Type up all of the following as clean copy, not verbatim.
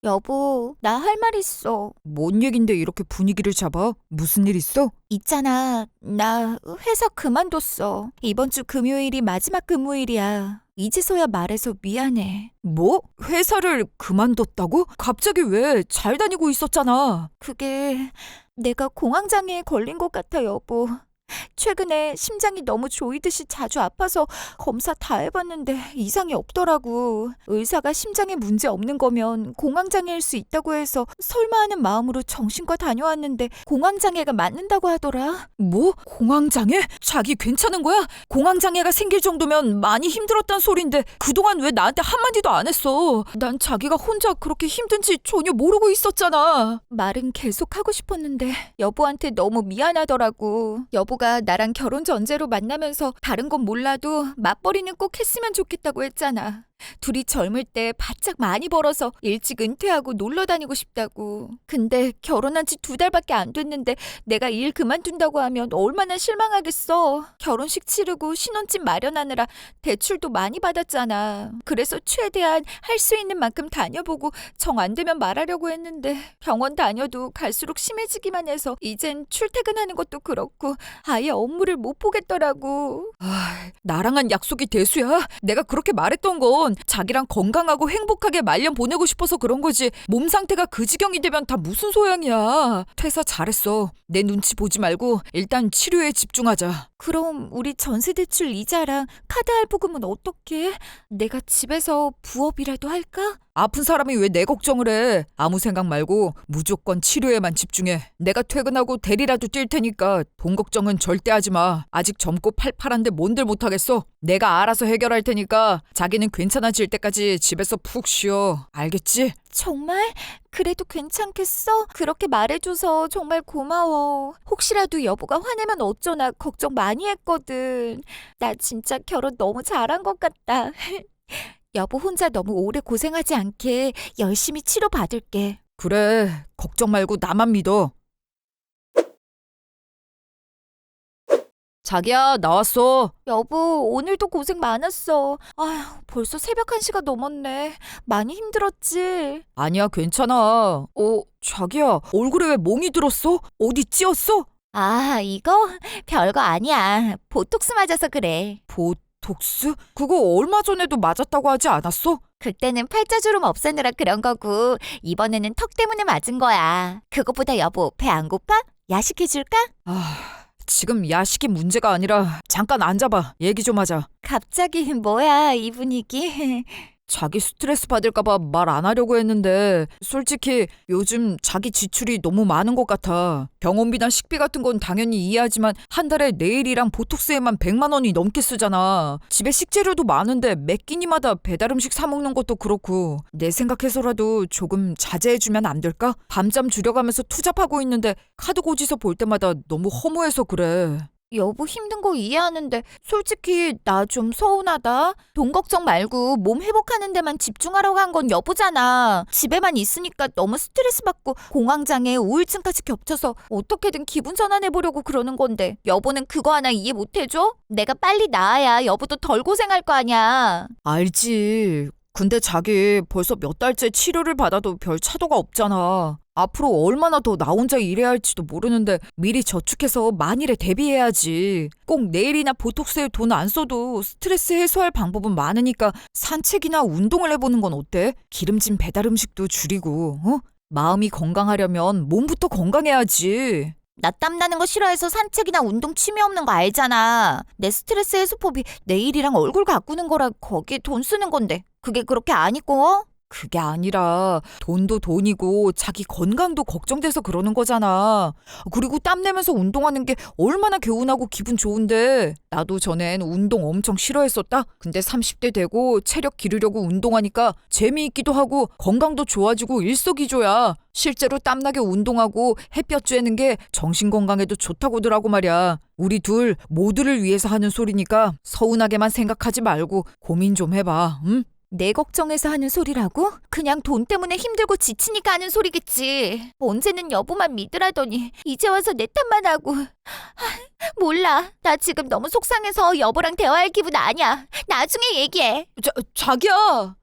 여보, 나 할 말 있어. 뭔 얘긴데 이렇게 분위기를 잡아? 무슨 일 있어? 있잖아, 나 회사 그만뒀어. 이번 주 금요일이 마지막 근무일이야. 이제서야 말해서 미안해. 뭐? 회사를 그만뒀다고? 갑자기 왜? 잘 다니고 있었잖아. 그게 내가 공황장애에 걸린 것 같아, 여보. 최근에 심장이 너무 조이듯이 자주 아파서 검사 다 해봤는데 이상이 없더라고. 의사가 심장에 문제 없는 거면 공황장애일 수 있다고 해서 설마 하는 마음으로 정신과 다녀왔는데 공황장애가 맞는다고 하더라. 뭐? 공황장애? 자기 괜찮은 거야? 공황장애가 생길 정도면 많이 힘들었단 소린데 그동안 왜 나한테 한마디도 안 했어? 난 자기가 혼자 그렇게 힘든지 전혀 모르고 있었잖아. 말은 계속 하고 싶었는데 여보한테 너무 미안하더라고. 여보가 나랑 결혼 전제로 만나면서 다른 건 몰라도 맞벌이는 꼭 했으면 좋겠다고 했잖아. 둘이 젊을 때 바짝 많이 벌어서 일찍 은퇴하고 놀러 다니고 싶다고. 근데 결혼한 지 2달밖에 안 됐는데 내가 일 그만둔다고 하면 얼마나 실망하겠어. 결혼식 치르고 신혼집 마련하느라 대출도 많이 받았잖아. 그래서 최대한 할 수 있는 만큼 다녀보고 정 안 되면 말하려고 했는데 병원 다녀도 갈수록 심해지기만 해서 이젠 출퇴근하는 것도 그렇고 아예 업무를 못 보겠더라고. 나랑 한 약속이 대수야? 내가 그렇게 말했던 건 자기랑 건강하고 행복하게 말년 보내고 싶어서 그런 거지. 몸 상태가 그 지경이 되면 다 무슨 소용이야. 퇴사 잘했어. 내 눈치 보지 말고 일단 치료에 집중하자. 그럼 우리 전세대출 이자랑 카드 할부금은 어떻게? 내가 집에서 부업이라도 할까? 아픈 사람이 왜 내 걱정을 해? 아무 생각 말고 무조건 치료에만 집중해. 내가 퇴근하고 대리라도 뛸 테니까 돈 걱정은 절대 하지 마. 아직 젊고 팔팔한데 뭔들 못하겠어. 내가 알아서 해결할 테니까 자기는 괜찮아질 때까지 집에서 푹 쉬어. 알겠지? 정말? 그래도 괜찮겠어? 그렇게 말해줘서 정말 고마워. 혹시라도 여보가 화내면 어쩌나 걱정 많이 했거든. 나 진짜 결혼 너무 잘한 것 같다. 여보 혼자 너무 오래 고생하지 않게 열심히 치료받을게. 그래. 걱정 말고 나만 믿어. 자기야, 나왔어. 여보, 오늘도 고생 많았어. 아휴, 벌써 새벽 1시가 넘었네. 많이 힘들었지? 아니야, 괜찮아. 자기야, 얼굴에 왜 멍이 들었어? 어디 찧었어? 아, 이거 별거 아니야. 보톡스 맞아서 그래. 보톡스? 그거 얼마 전에도 맞았다고 하지 않았어? 그때는 팔자주름 없애느라 그런 거고 이번에는 턱 때문에 맞은 거야. 그것보다 여보, 배 안 고파? 야식해줄까? 지금 야식이 문제가 아니라 잠깐 앉아봐. 얘기 좀 하자. 갑자기 뭐야 이 분위기. 자기 스트레스 받을까봐 말 안 하려고 했는데 솔직히 요즘 자기 지출이 너무 많은 것 같아. 병원비나 식비 같은 건 당연히 이해하지만 한 달에 네일이랑 보톡스에만 100만 원이 넘게 쓰잖아. 집에 식재료도 많은데 매 끼니마다 배달 음식 사 먹는 것도 그렇고 내 생각해서라도 조금 자제해주면 안 될까? 밤잠 줄여가면서 투잡하고 있는데 카드 고지서 볼 때마다 너무 허무해서 그래. 여보 힘든 거 이해하는데 솔직히 나 좀 서운하다. 돈 걱정 말고 몸 회복하는 데만 집중하라고 한 건 여보잖아. 집에만 있으니까 너무 스트레스 받고 공황장애, 우울증까지 겹쳐서 어떻게든 기분 전환해보려고 그러는 건데 여보는 그거 하나 이해 못 해줘? 내가 빨리 나아야 여보도 덜 고생할 거 아니야. 알지. 근데 자기 벌써 몇 달째 치료를 받아도 별 차도가 없잖아. 앞으로 얼마나 더 나 혼자 일해야 할지도 모르는데 미리 저축해서 만일에 대비해야지. 꼭 네일이나 보톡스에 돈 안 써도 스트레스 해소할 방법은 많으니까 산책이나 운동을 해보는 건 어때? 기름진 배달 음식도 줄이고, 마음이 건강하려면 몸부터 건강해야지. 나 땀나는 거 싫어해서 산책이나 운동 취미 없는 거 알잖아. 내 스트레스 해소법이 내일이랑 얼굴 가꾸는 거라 거기에 돈 쓰는 건데 그게 그렇게 안 이꺼워? 그게 아니라 돈도 돈이고 자기 건강도 걱정돼서 그러는 거잖아. 그리고 땀내면서 운동하는 게 얼마나 개운하고 기분 좋은데. 나도 전엔 운동 엄청 싫어했었다. 근데 30대 되고 체력 기르려고 운동하니까 재미있기도 하고 건강도 좋아지고 일석이조야. 실제로 땀나게 운동하고 햇볕 쬐는 게 정신 건강에도 좋다고더라고 말이야. 우리 둘 모두를 위해서 하는 소리니까 서운하게만 생각하지 말고 고민 좀 해봐. 응? 내 걱정해서 하는 소리라고? 그냥 돈 때문에 힘들고 지치니까 하는 소리겠지. 언제는 여보만 믿으라더니 이제 와서 내 탓만 하고. 몰라. 나 지금 너무 속상해서 여보랑 대화할 기분 아니야. 나중에 얘기해. 자기야!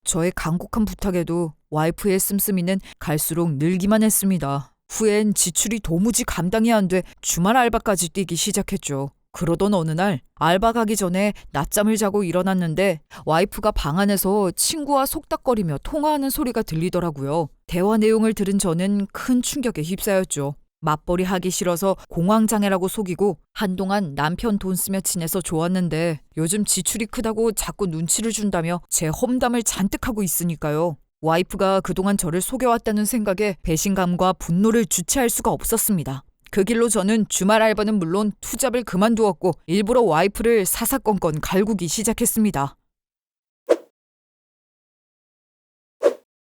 저의 간곡한 부탁에도 와이프의 씀씀이는 갈수록 늘기만 했습니다. 후엔 지출이 도무지 감당이 안 돼 주말 알바까지 뛰기 시작했죠. 그러던 어느 날 알바 가기 전에 낮잠을 자고 일어났는데 와이프가 방 안에서 친구와 속닥거리며 통화하는 소리가 들리더라고요. 대화 내용을 들은 저는 큰 충격에 휩싸였죠. 맞벌이 하기 싫어서 공황장애라고 속이고 한동안 남편 돈 쓰며 지내서 좋았는데 요즘 지출이 크다고 자꾸 눈치를 준다며 제 험담을 잔뜩 하고 있으니까요. 와이프가 그동안 저를 속여왔다는 생각에 배신감과 분노를 주체할 수가 없었습니다. 그 길로 저는 주말 알바는 물론 투잡을 그만두었고 일부러 와이프를 사사건건 갈구기 시작했습니다.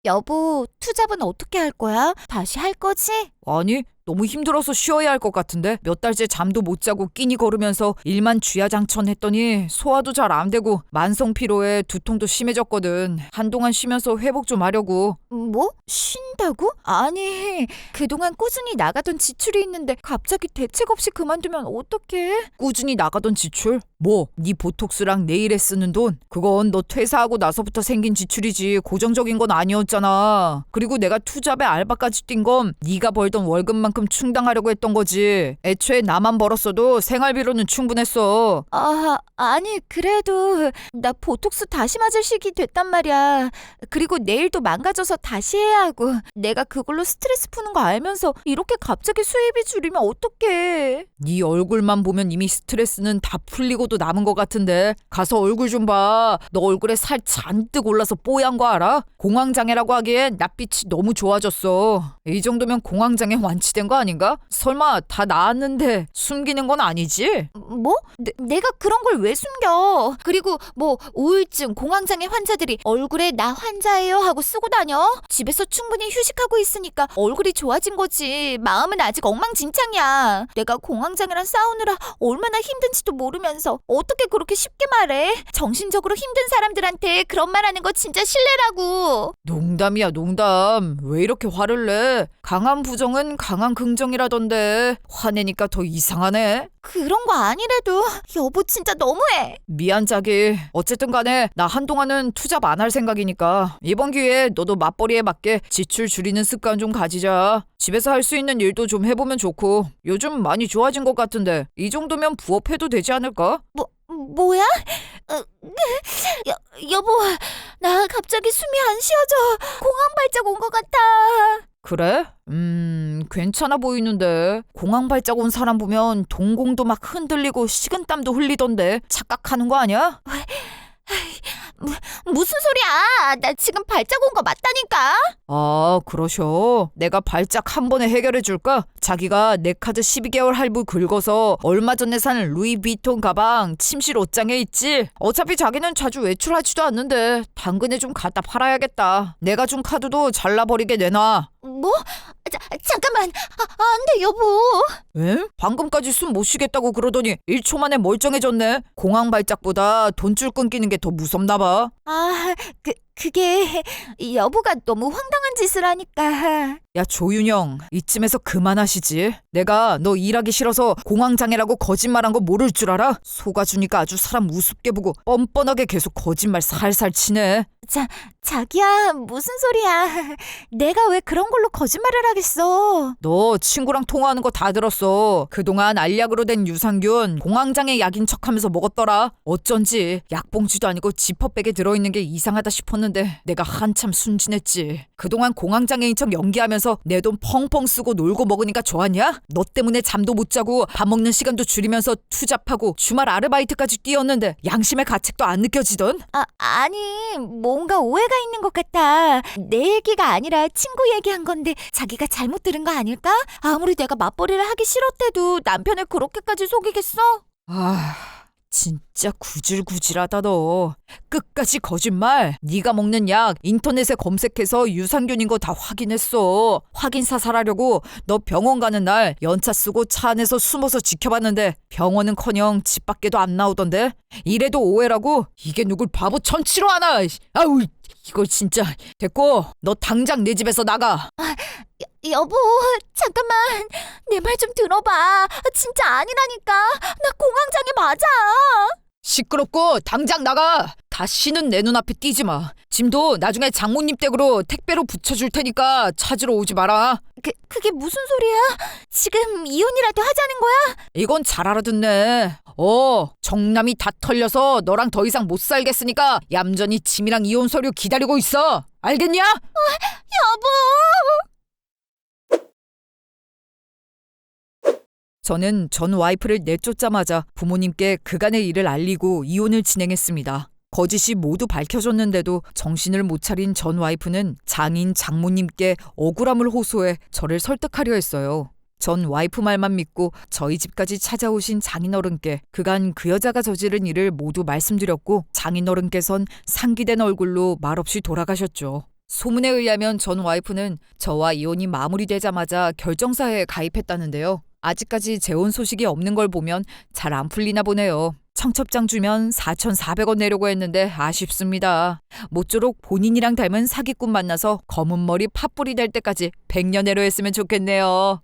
여보, 투잡은 어떻게 할 거야? 다시 할 거지? 아니, 너무 힘들어서 쉬어야 할 것 같은데 몇 달째 잠도 못 자고 끼니 거르면서 일만 쥐야장천했더니 소화도 잘 안 되고 만성 피로에 두통도 심해졌거든. 한동안 쉬면서 회복 좀 하려고. 뭐? 쉰다고? 아니, 그동안 꾸준히 나가던 지출이 있는데 갑자기 대책 없이 그만두면 어떡해? 꾸준히 나가던 지출? 뭐, 네 보톡스랑 네일에 쓰는 돈? 그건 너 퇴사하고 나서부터 생긴 지출이지 고정적인 건 아니었잖아. 그리고 내가 투잡에 알바까지 뛴 건 네가 벌던 월급만큼 충당하려고 했던 거지. 애초에 나만 벌었어도 생활비로는 충분했어. 아니, 그래도 나 보톡스 다시 맞을 시기 됐단 말이야. 그리고 내일도 망가져서 다시 해야 하고 내가 그걸로 스트레스 푸는 거 알면서 이렇게 갑자기 수입이 줄이면 어떡해. 네 얼굴만 보면 이미 스트레스는 다 풀리고도 남은 것 같은데 가서 얼굴 좀 봐. 너 얼굴에 살 잔뜩 올라서 뽀얀 거 알아? 공황장애라고 하기엔 낯빛이 너무 좋아졌어. 이 정도면 공황장애 완치된 거 아닌가? 설마 다 나았는데 숨기는 건 아니지? 뭐? 내가 그런 걸 왜 숨겨? 그리고 뭐 우울증, 공황장애 환자들이 얼굴에 나 환자예요 하고 쓰고 다녀? 집에서 충분히 휴식하고 있으니까 얼굴이 좋아진 거지. 마음은 아직 엉망진창이야. 내가 공황장애랑 싸우느라 얼마나 힘든지도 모르면서 어떻게 그렇게 쉽게 말해? 정신적으로 힘든 사람들한테 그런 말 하는 거 진짜 실례라고. 농담이야 농담. 왜 이렇게 화를 내? 강한 부정은 강한 긍정이라던데 화내니까 더 이상하네. 그런 거 아니래도 여보 진짜 너무해. 미안 자기. 어쨌든 간에 나 한동안은 투잡 안 할 생각이니까 이번 기회에 너도 맞벌이에 맞게 지출 줄이는 습관 좀 가지자. 집에서 할 수 있는 일도 좀 해보면 좋고 요즘 많이 좋아진 것 같은데 이 정도면 부업해도 되지 않을까? 뭐야? 여보, 나 갑자기 숨이 안 쉬어져. 공황 발작 온 것 같아. 그래? 괜찮아 보이는데. 공황 발작 온 사람 보면 동공도 막 흔들리고 식은땀도 흘리던데 착각하는 거 아니야? 무슨 소리야? 나 지금 발작 온 거 맞다니까? 아, 그러셔. 내가 발작 한 번에 해결해 줄까? 자기가 내 카드 12개월 할부 긁어서 얼마 전에 산 루이비통 가방 침실 옷장에 있지? 어차피 자기는 자주 외출하지도 않는데 당근에 좀 갖다 팔아야겠다. 내가 준 카드도 잘라버리게 내놔. 뭐? 잠깐만. 안 돼, 여보. 에? 방금까지 숨 못 쉬겠다고 그러더니 1초 만에 멀쩡해졌네. 공황 발작보다 돈줄 끊기는 게 더 무섭나 봐. 그게 여보가 너무 황당한 짓을 하니까. 야 조윤영, 이쯤에서 그만하시지. 내가 너 일하기 싫어서 공황장애라고 거짓말한 거 모를 줄 알아? 속아주니까 아주 사람 우습게 보고 뻔뻔하게 계속 거짓말 살살 치네. 자기야, 무슨 소리야. 내가 왜 그런 걸로 거짓말을 하겠어. 너 친구랑 통화하는 거 다 들었어. 그동안 알약으로 된 유산균 공황장애 약인 척하면서 먹었더라. 어쩐지 약봉지도 아니고 지퍼백에 들어있는 게 이상하다 싶었는데 내가 한참 순진했지. 그동안 공황장애인 척 연기하면서 내 돈 펑펑 쓰고 놀고 먹으니까 좋았냐? 너 때문에 잠도 못 자고 밥 먹는 시간도 줄이면서 투잡하고 주말 아르바이트까지 뛰었는데 양심의 가책도 안 느껴지던? 아니, 뭔가 오해가 있는 것 같아. 내 얘기가 아니라 친구 얘기한 건데 자기가 잘못 들은 거 아닐까? 아무리 내가 맞벌이를 하기 싫었대도 남편을 그렇게까지 속이겠어? 진짜 구질구질하다 너. 끝까지 거짓말. 네가 먹는 약 인터넷에 검색해서 유산균인 거 다 확인했어. 확인 사살하려고 너 병원 가는 날 연차 쓰고 차 안에서 숨어서 지켜봤는데 병원은커녕 집 밖에도 안 나오던데. 이래도 오해라고? 이게 누굴 바보 천치로 하나. 아우 이걸 진짜. 됐고 너 당장 내 집에서 나가. 여보, 잠깐만. 내 말 좀 들어봐. 진짜 아니라니까. 나 공황장애 맞아. 시끄럽고 당장 나가. 다시는 내 눈앞에 띄지 마. 짐도 나중에 장모님 댁으로 택배로 붙여줄 테니까 찾으러 오지 마라. 그게 무슨 소리야? 지금 이혼이라도 하자는 거야? 이건 잘 알아듣네. 정남이 다 털려서 너랑 더 이상 못 살겠으니까 얌전히 짐이랑 이혼 서류 기다리고 있어. 알겠냐? 여보! 저는 전 와이프를 내쫓자마자 부모님께 그간의 일을 알리고 이혼을 진행했습니다. 거짓이 모두 밝혀졌는데도 정신을 못 차린 전 와이프는 장인 장모님께 억울함을 호소해 저를 설득하려 했어요. 전 와이프 말만 믿고 저희 집까지 찾아오신 장인어른께 그간 그 여자가 저지른 일을 모두 말씀드렸고 장인어른께선 상기된 얼굴로 말없이 돌아가셨죠. 소문에 의하면 전 와이프는 저와 이혼이 마무리되자마자 결정사에 가입했다는데요. 아직까지 재혼 소식이 없는 걸 보면 잘 안 풀리나 보네요. 청첩장 주면 4,400원 내려고 했는데 아쉽습니다. 모쪼록 본인이랑 닮은 사기꾼 만나서 검은 머리 팥불이 될 때까지 100년 내로 했으면 좋겠네요.